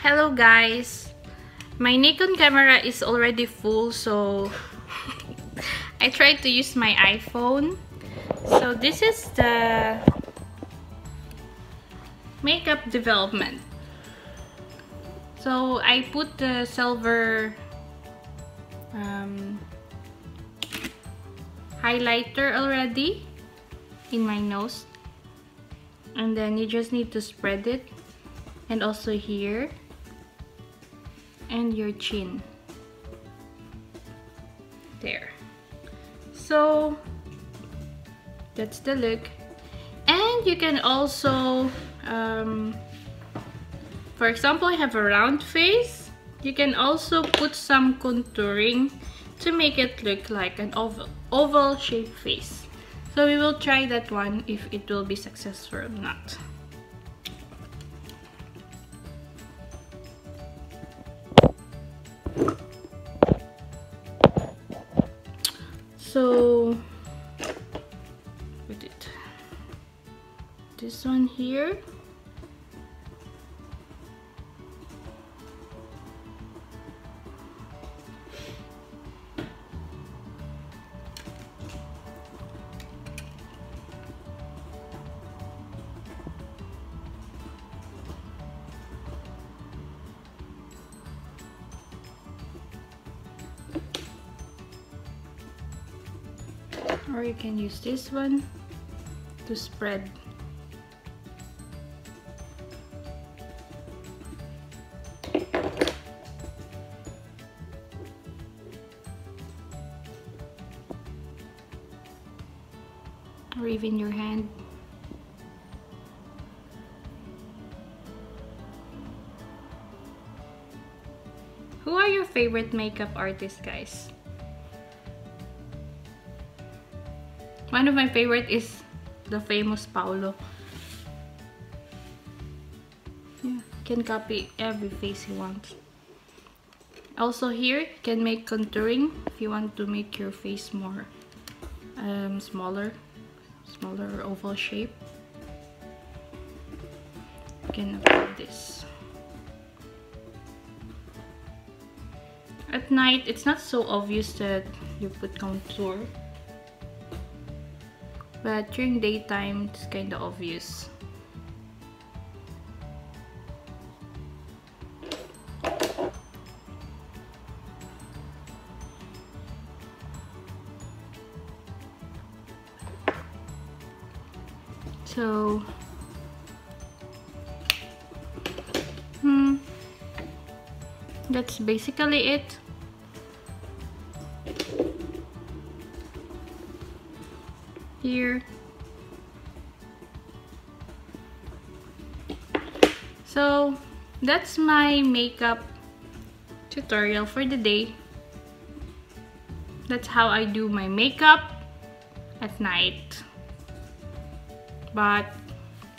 Hello guys, my Nikon camera is already full, so I tried to use my iPhone. So this is the makeup development. So I put the silver highlighter already in my nose, and then you just need to spread it, and also here and your chin there. So that's the look. And you can also for example, I have a round face. You can also put some contouring to make it look like an oval shaped face. So we will try that one if it will be successful or not. So put it this one here. Or you can use this one to spread. Or even your hand. Who are your favorite makeup artists, guys? One of my favorite is the famous Paulo. Yeah, can copy every face you want. Also here, you can make contouring if you want to make your face more smaller oval shape. You can apply this. At night, it's not so obvious that you put contour. But during daytime, it's kind of obvious. So, that's basically it. Here. So that's my makeup tutorial for the day. That's how I do my makeup at night, but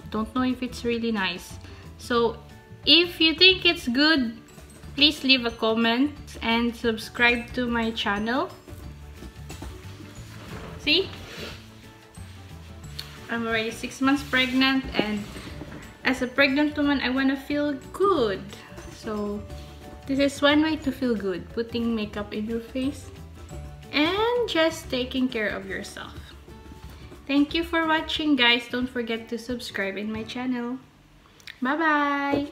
don't know if it's really nice. So if you think it's good, please leave a comment and subscribe to my channel. See? I'm already 6 months pregnant, and as a pregnant woman, I want to feel good. So this is one way to feel good, putting makeup in your face and just taking care of yourself. Thank you for watching, guys. Don't forget to subscribe in my channel. Bye bye.